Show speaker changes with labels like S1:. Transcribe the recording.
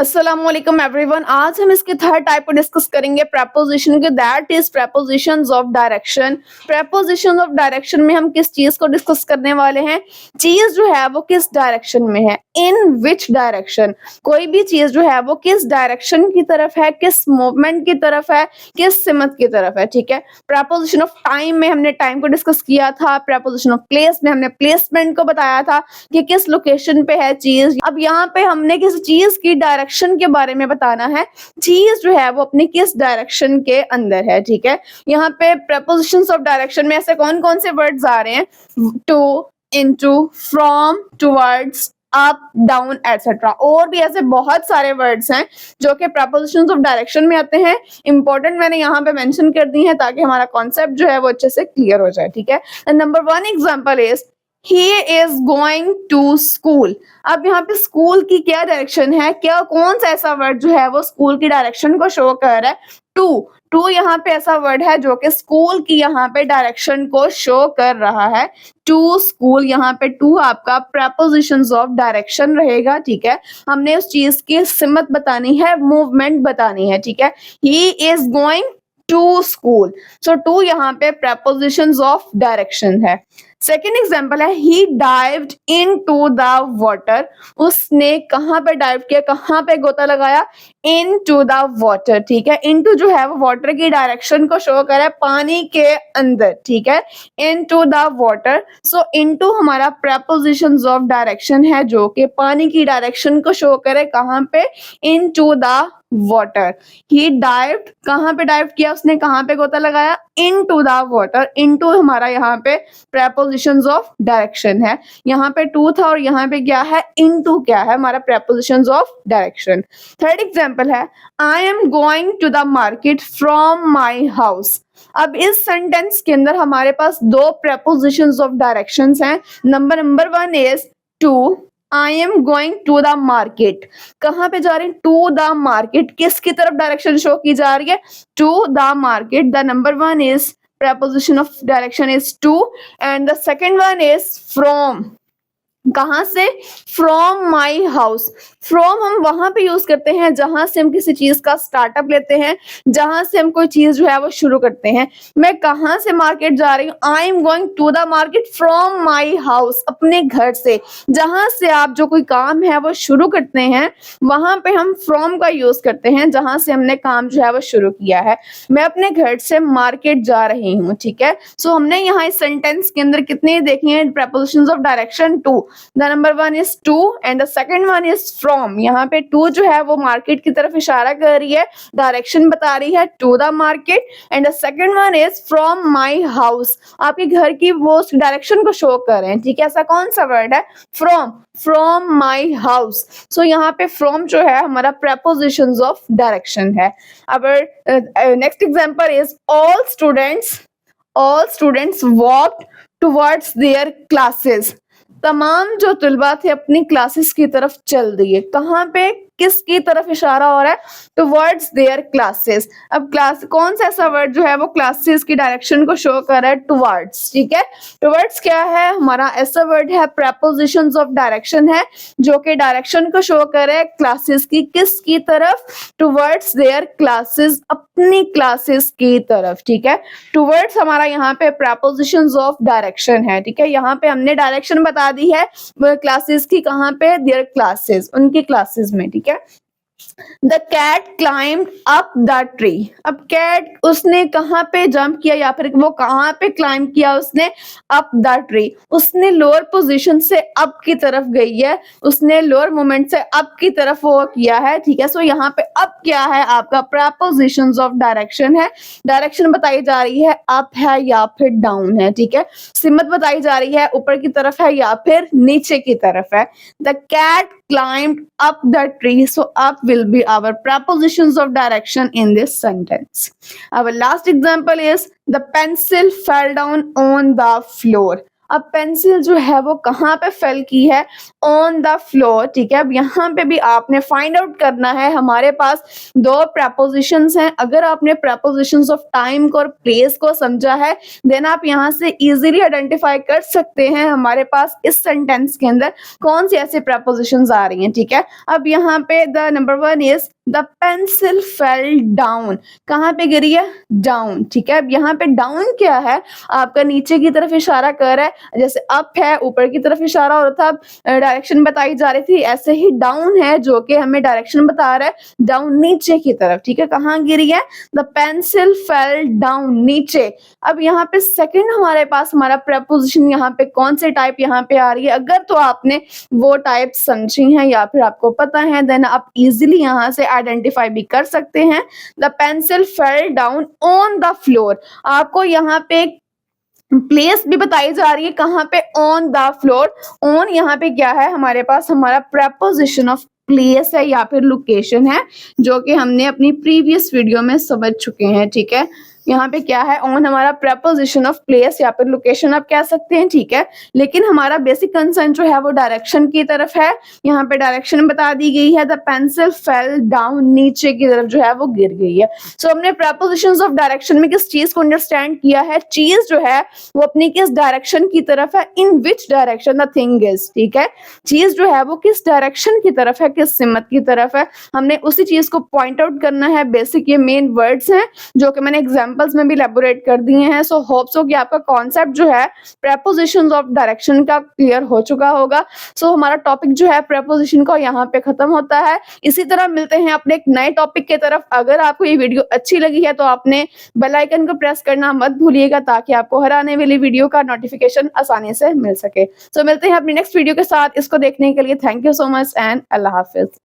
S1: अस्सलाम वालेकुम एवरीवन। आज हम इसके थर्ड टाइप को डिस्कस करेंगे प्रेपोजिशन के, that is prepositions of direction. Preposition of direction में हम किस चीज को डिस्कस करने वाले हैं? चीज जो है वो किस डायरेक्शन में है, इन विच डायरेक्शन। कोई भी चीज जो है वो किस डायरेक्शन की तरफ है, किस मूवमेंट की तरफ है, किस सिमत की तरफ है। ठीक है, प्रेपोजिशन ऑफ टाइम में हमने टाइम को डिस्कस किया था। प्रेपोजिशन ऑफ प्लेस में हमने प्लेसमेंट को बताया था कि किस लोकेशन पे है चीज। अब यहाँ पे हमने किसी चीज की डायरेक्शन के बारे में बताना है, चीज जो है वो अपनी किस डायरेक्शन के अंदर है। ठीक है, यहाँ पे प्रेपोजिशंस ऑफ डायरेक्शन में ऐसे कौन कौन से वर्ड्स आ रहे हैं? To, into, from, towards, up, down etcetera. और भी ऐसे बहुत सारे वर्ड्स हैं जो कि प्रेपोजिशंस ऑफ डायरेक्शन में आते हैं। इंपॉर्टेंट मैंने यहाँ पे मेंशन कर दी है ताकि हमारा कॉन्सेप्ट जो है वो अच्छे से क्लियर हो जाए। ठीक है, number one example is He is going to school। अब यहाँ पे स्कूल की क्या डायरेक्शन है, क्या कौन सा ऐसा वर्ड जो है वो स्कूल की डायरेक्शन को शो कर रहा है? टू यहाँ पे ऐसा वर्ड है जो कि स्कूल की यहाँ पे डायरेक्शन को शो कर रहा है। टू स्कूल, यहाँ पे टू आपका प्रेपोजिशंस ऑफ डायरेक्शन रहेगा। ठीक है, हमने उस चीज की सिमत बतानी है, मूवमेंट बतानी है। ठीक है, he is going to school, so to यहाँ पे प्रेपोजिशंस ऑफ डायरेक्शन है। सेकेंड एग्जाम्पल है he dived into the water. उसने कहाँ पे डाइव किया, कहाँ पे गोता लगाया? Into the water. ठीक है, इनटू जो है वो वाटर की डायरेक्शन को शो कर रहा है, पानी के अंदर। ठीक है, into the water, so into हमारा प्रेपोजिशंस ऑफ डायरेक्शन है जो कि पानी की डायरेक्शन को शो करे, कहाँ पे? Into the water. He dived, कहाँ पे डाइव किया उसने, कहाँ पे गोता लगाया? Into the water. इनटू हमारा यहाँ पे प्रेपोजिशंस ऑफ डायरेक्शन है। यहाँ पे टू था और यहाँ पे क्या है? इनटू क्या है? हमारा prepositions of direction. Third example है I am going to the market from my house. अब इस सेंटेंस के अंदर हमारे पास दो प्रेपोजिशंस ऑफ डायरेक्शंस हैं। Number one is to, I am going to the market. कहाँ पे जा रहे हैं? To the market. किसकी तरफ डायरेक्शन शो की जा रही है? To the market. The number one is preposition of direction is to, and the second one is from। कहाँ से? From my house. फ्रॉम हम वहां पे यूज करते हैं जहां से हम किसी चीज का स्टार्टअप लेते हैं, जहां से हम कोई चीज जो है वो शुरू करते हैं। मैं कहाँ से मार्केट जा रही हूँ? I am going to the market from my house, अपने घर से। जहां से आप जो कोई काम है वो शुरू करते हैं वहां पे हम फ्रॉम का यूज करते हैं, जहां से हमने काम जो है वो शुरू किया है। मैं अपने घर से मार्केट जा रही हूँ। ठीक है, सो हमने यहाँ इस सेंटेंस के अंदर कितने देखे हैं prepositions of direction? Two. The number one is to and the second one is from. यहाँ पे टू जो है वो मार्केट की तरफ इशारा कर रही है, डायरेक्शन बता रही है to the market, and the second one is from my house. आपके घर की वो डायरेक्शन को शो कर रहे हैं। ठीक है, ऐसा कौन सा वर्ड है? From, from my house. So यहाँ पे फ्रॉम जो है हमारा प्रेपोजिशंस ऑफ डायरेक्शन है। अब next example is all students walked towards their classes। तमाम जो तुलबा थे अपनी क्लासेस की तरफ चल दिए। कहाँ पे, किसकी तरफ इशारा हो रहा है? Towards their classes. अब क्लास कौन सा ऐसा वर्ड जो है वो क्लासेस की डायरेक्शन को शो कर रहा है? टुवर्ड्स। ठीक है, टुवर्ड्स क्या है? हमारा ऐसा वर्ड है, प्रेपोजिशंस ऑफ डायरेक्शन है जो कि डायरेक्शन को शो कर रहा है क्लासेस की, किसकी तरफ? टुवर्ड्स देयर क्लासेस, अपनी क्लासेस की तरफ। ठीक है, टुवर्ड्स हमारा यहाँ पे प्रेपोजिशंस ऑफ डायरेक्शन है। ठीक है, यहाँ पे हमने डायरेक्शन बता दी है क्लासेस की, कहाँ पे? देयर क्लासेस, उनकी क्लासेस में। ठीक है, the cat climbed up the tree. अब कैट, उसने कहाँ पे जंप किया या फिर वो कहाँ पे क्लाइम किया? उसने अप द ट्री। उसने लोअर पोजीशन से अप की तरफ गई है, उसने लोअर मोमेंट से अप की तरफ वो किया है। ठीक है, सो यहाँ पे अप क्या है? आपका प्रेपोजिशंस ऑफ डायरेक्शन है। डायरेक्शन बताई जा रही है अप है या फिर डाउन है। ठीक है, सिमत बताई जा रही है ऊपर की तरफ है या फिर नीचे की तरफ है। The cat climbed up the tree, so up will be our prepositions of direction in this sentence. Our last example is the pencil fell down on the floor। अब पेंसिल जो है वो कहाँ पे फेल की है, ऑन द फ्लोर, ठीक है। अब यहाँ पे भी आपने फाइंड आउट करना है, हमारे पास दो प्रपोजिशंस हैं। अगर आपने प्रपोजिशंस ऑफ टाइम को और प्लेस को समझा है देन आप यहाँ से इजीली आइडेंटिफाई कर सकते हैं हमारे पास इस सेंटेंस के अंदर कौन सी ऐसी प्रपोजिशंस आ रही हैं, ठीक है। अब यहाँ पे the number 1 is the pencil fell down, कहाँ पे गिरी है, डाउन, ठीक है। अब यहाँ पे डाउन क्या है, आपका नीचे की तरफ इशारा कर रहा है, जैसे अप है ऊपर की तरफ इशारा हो रहा था, डायरेक्शन बताई जा रही थी, ऐसे ही डाउन है जो कि हमें डायरेक्शन बता रहा है डाउन नीचे की तरफ, ठीक है। कहाँ गिरी है, द पेंसिल फेल डाउन, नीचे। अब यहाँ पे सेकंड हमारे पास हमारा प्रपोजिशन यहाँ पे कौन से टाइप यहाँ पे आ रही है, अगर तो आपने वो टाइप समझी हैं या फिर आपको पता है देन आप इजीली यहाँ से आइडेंटिफाई भी कर सकते हैं। The pencil fell down on the floor, आपको यहाँ पे प्लेस भी बताई जा रही है, कहाँ पे, ऑन द फ्लोर। ऑन यहाँ पे क्या है हमारे पास, हमारा प्रपोजिशन ऑफ प्लेस है या फिर लोकेशन है, जो कि हमने अपनी प्रीवियस वीडियो में समझ चुके हैं, ठीक है। यहाँ पे क्या है, ऑन हमारा प्रपोजिशन ऑफ प्लेस या फिर लोकेशन आप कह सकते हैं, ठीक है। लेकिन हमारा बेसिक कंसर्न जो है वो डायरेक्शन की तरफ है, यहाँ पे डायरेक्शन बता दी गई है, द पेंसिल फेल डाउन, नीचे की तरफ जो है वो गिर गई है। सो हमने प्रपोजिशंस ऑफ डायरेक्शन में किस चीज को अंडरस्टैंड किया है, चीज जो है वो अपनी किस डायरेक्शन की तरफ है, in which direction the thing is, ठीक है। चीज जो है वो किस डायरेक्शन की तरफ है, किस सिमत की तरफ है, हमने उसी चीज को पॉइंट आउट करना है। बेसिक ये मेन वर्ड्स हैं जो कि मैंने एग्जाम्पल्स में भी इलैबोरेट कर दिए हैं। सो होप्स हो कि आपका कॉन्सेप्ट जो है प्रपोजिशंस ऑफ डायरेक्शन का क्लियर हो चुका होगा। सो हमारा टॉपिक जो है प्रपोजिशन का यहाँ पे खत्म होता है। इसी तरह मिलते हैं अपने एक नए टॉपिक की तरफ। अगर आपको ये वीडियो अच्छी लगी है तो आपने बेल आइकन को प्रेस करना मत भूलिएगा ताकि आपको हर आने वाली वीडियो का नोटिफिकेशन आसानी से मिल सके। सो मिलते हैं अपनी नेक्स्ट वीडियो के साथ। इसको देखने के लिए thank you so much and Allah Hafiz.